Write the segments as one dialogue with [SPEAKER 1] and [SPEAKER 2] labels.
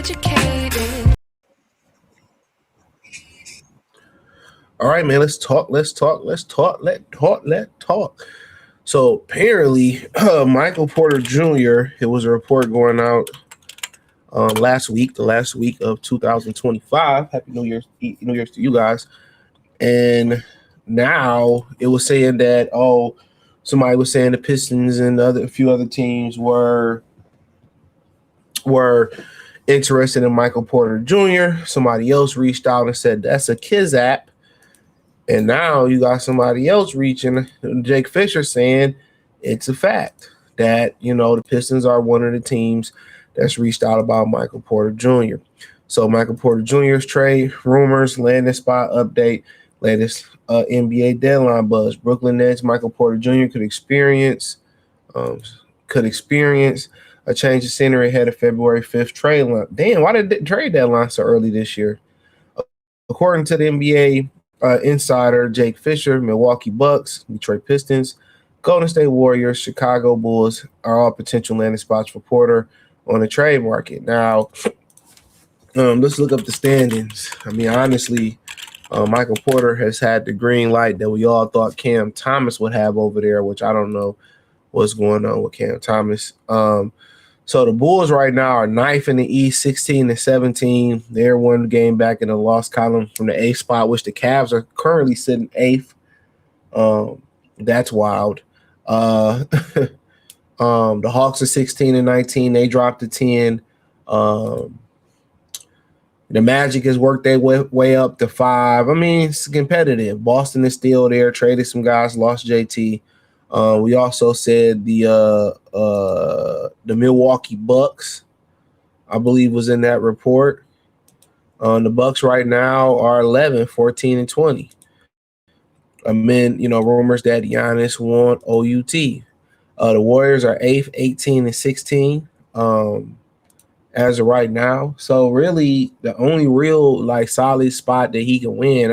[SPEAKER 1] educated.
[SPEAKER 2] All right, man, let's talk. So apparently, Michael Porter Jr., it was a report going out the last week of 2025. Happy New Year's to you guys. And now it was saying that, somebody was saying the Pistons and a few other teams were interested in Michael Porter Jr. Somebody else reached out and said that's a Kiz app. And now you got somebody else reaching, Jake Fisher, saying it's a fact that, the Pistons are one of the teams that's reached out about Michael Porter Jr. So Michael Porter Jr.'s trade rumors, landing spot update, latest NBA deadline buzz. Brooklyn Nets, Michael Porter Jr. could experience a change of scenery ahead of February 5th trade line. Damn, why did the trade deadline so early this year? According to the NBA insider Jake Fisher, Milwaukee Bucks, Detroit Pistons, Golden State Warriors, Chicago Bulls are all potential landing spots for Porter on the trade market. Now, let's look up the standings. I mean, honestly, Michael Porter has had the green light that we all thought Cam Thomas would have over there, which I don't know what's going on with Cam Thomas. So the Bulls right now are ninth in the East, 16-17. They're one game back in the loss column from the 8th spot, which the Cavs are currently sitting 8th. That's wild. The Hawks are 16-19. They dropped to 10. The Magic has worked their way up to 5. I mean, it's competitive. Boston is still there. Traded some guys, lost JT. We also said the Milwaukee Bucks, I believe, was in that report. The Bucks right now are 11, 14-20. Rumors that Giannis want OUT. The Warriors are 8th, 18-16 as of right now. So really, the only real solid spot that he can win,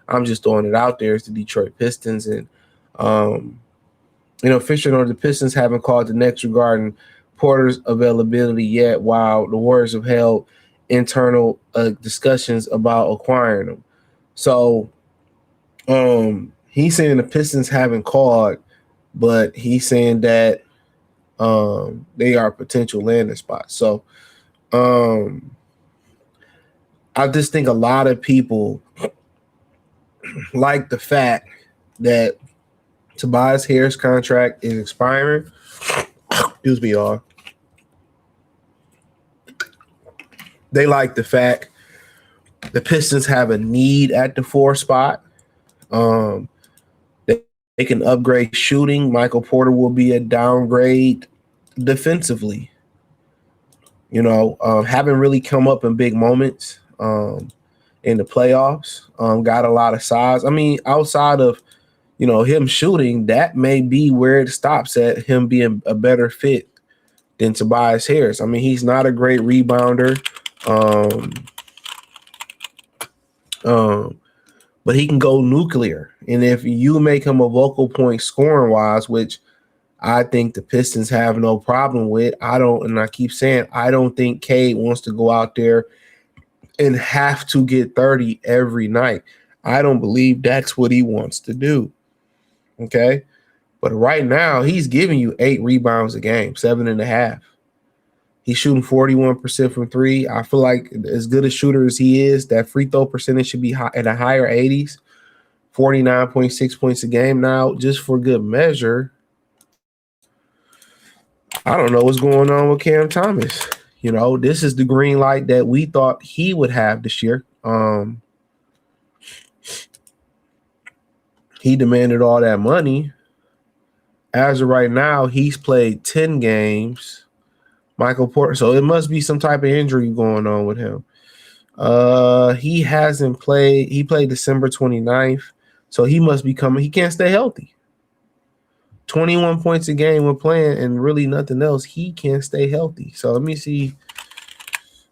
[SPEAKER 2] I'm just throwing it out there, is the Detroit Pistons. And Fisher or the Pistons haven't called the next regarding Porter's availability yet, while the Warriors have held internal discussions about acquiring him. So he's saying the Pistons haven't called, but he's saying that they are potential landing spots. So I just think a lot of people like the fact that Tobias Harris' contract is expiring. Excuse me, y'all. They like the fact the Pistons have a need at the 4 spot. They can upgrade shooting. Michael Porter will be a downgrade defensively. Haven't really come up in big moments in the playoffs. Got a lot of size. I mean, outside of him shooting, that may be where it stops at him being a better fit than Tobias Harris. I mean, he's not a great rebounder. But he can go nuclear. And if you make him a vocal point scoring wise, which I think the Pistons have no problem with, I keep saying, I don't think Cade wants to go out there and have to get 30 every night. I don't believe that's what he wants to do. Okay. But right now he's giving you 8 rebounds a game, 7.5. He's shooting 41% from 3. I feel like as good a shooter as he is, that free throw percentage should be in the higher 80s, 49.6 points a game. Now, just for good measure, I don't know what's going on with Cam Thomas. This is the green light that we thought he would have this year. He demanded all that money. As of right now, he's played 10 games. Michael Porter. So it must be some type of injury going on with him. He hasn't played. He played December 29th. So he must be coming. He can't stay healthy. 21 points a game when playing and really nothing else. He can't stay healthy. So let me see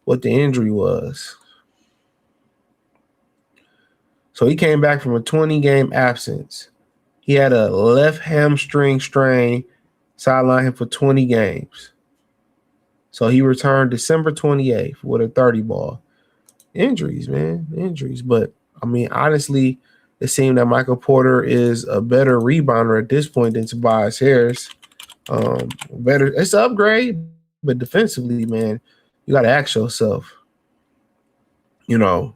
[SPEAKER 2] what the injury was. So he came back from a 20-game absence. He had a left hamstring strain, sidelined him for 20 games. So he returned December 28th with a 30 ball. Injuries, man, injuries. But I mean, honestly, it seemed that Michael Porter is a better rebounder at this point than Tobias Harris. Better, it's an upgrade, but defensively, man, you got to ask yourself, you know,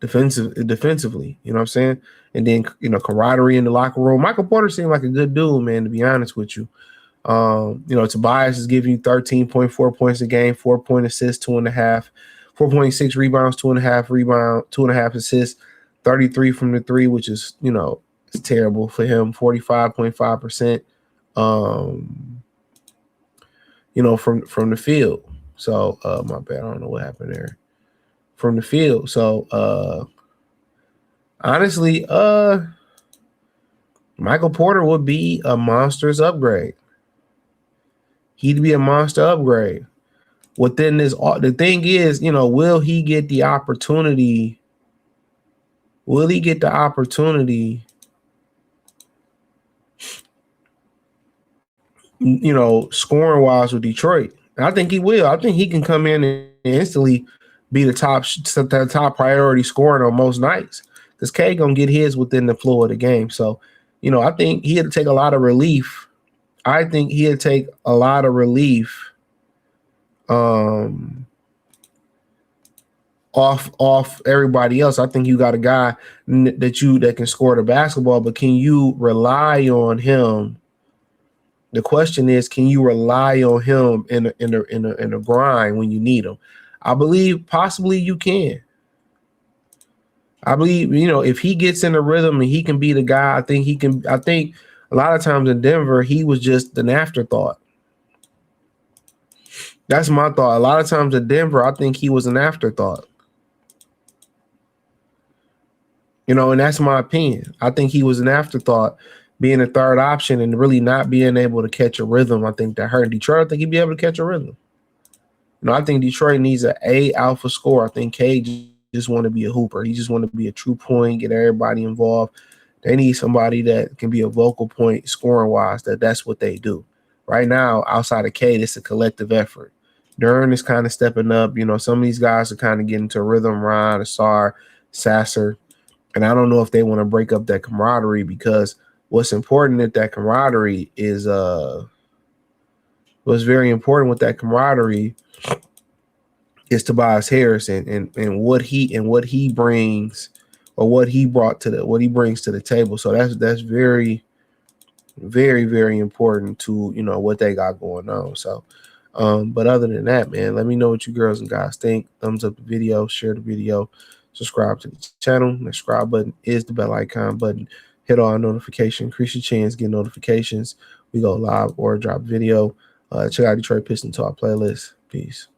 [SPEAKER 2] defensively, you know what I'm saying? And then, camaraderie in the locker room. Michael Porter seemed like a good dude, man, to be honest with you. Tobias is giving you 13.4 points a game, 4-point assists, 2.5, 4.6 rebounds, 2.5 assists, 33 from the three, which is, it's terrible for him, 45.5%. From the field. So my bad, I don't know what happened there. From the field. So honestly, Michael Porter would be a monster's upgrade. He'd be a monster upgrade. Within this, the thing is, will he get the opportunity? Will he get the opportunity? Scoring wise with Detroit. And I think he will. I think he can come in and instantly be the top priority scoring on most nights. Because K gonna get his within the flow of the game. So, I think he'd take a lot of relief. I think he'd take a lot of relief off everybody else. I think you got a guy that can score the basketball, but can you rely on him? The question is, can you rely on him in a grind when you need him? I believe possibly you can. I believe, if he gets in the rhythm and he can be the guy, I think he can. I think a lot of times in Denver, he was just an afterthought. That's my thought. A lot of times in Denver, I think he was an afterthought. And that's my opinion. I think he was an afterthought, being a third option and really not being able to catch a rhythm. I think that hurt Detroit. I think he'd be able to catch a rhythm. I think Detroit needs an alpha scorer. I think Cage just want to be a hooper. He just want to be a true point, get everybody involved. They need somebody that can be a vocal point scoring wise. That's what they do. Right now, outside of Cade, it's a collective effort. Dern is kind of stepping up. Some of these guys are kind of getting to a rhythm. Ron, Asar, Sasser. And I don't know if they want to break up that camaraderie, because what's important at that camaraderie is what's very important with that camaraderie is Tobias Harris and what he brings, or what he brings to the table. So that's very, very, very important to what they got going on. So but other than that, man, let me know what you girls and guys think. Thumbs up the video, share the video, subscribe to the channel. The subscribe button is the bell icon button. Hit all notification, increase your chance, get notifications. We go live or drop video. Check out Detroit Pistons Talk playlist. Peace.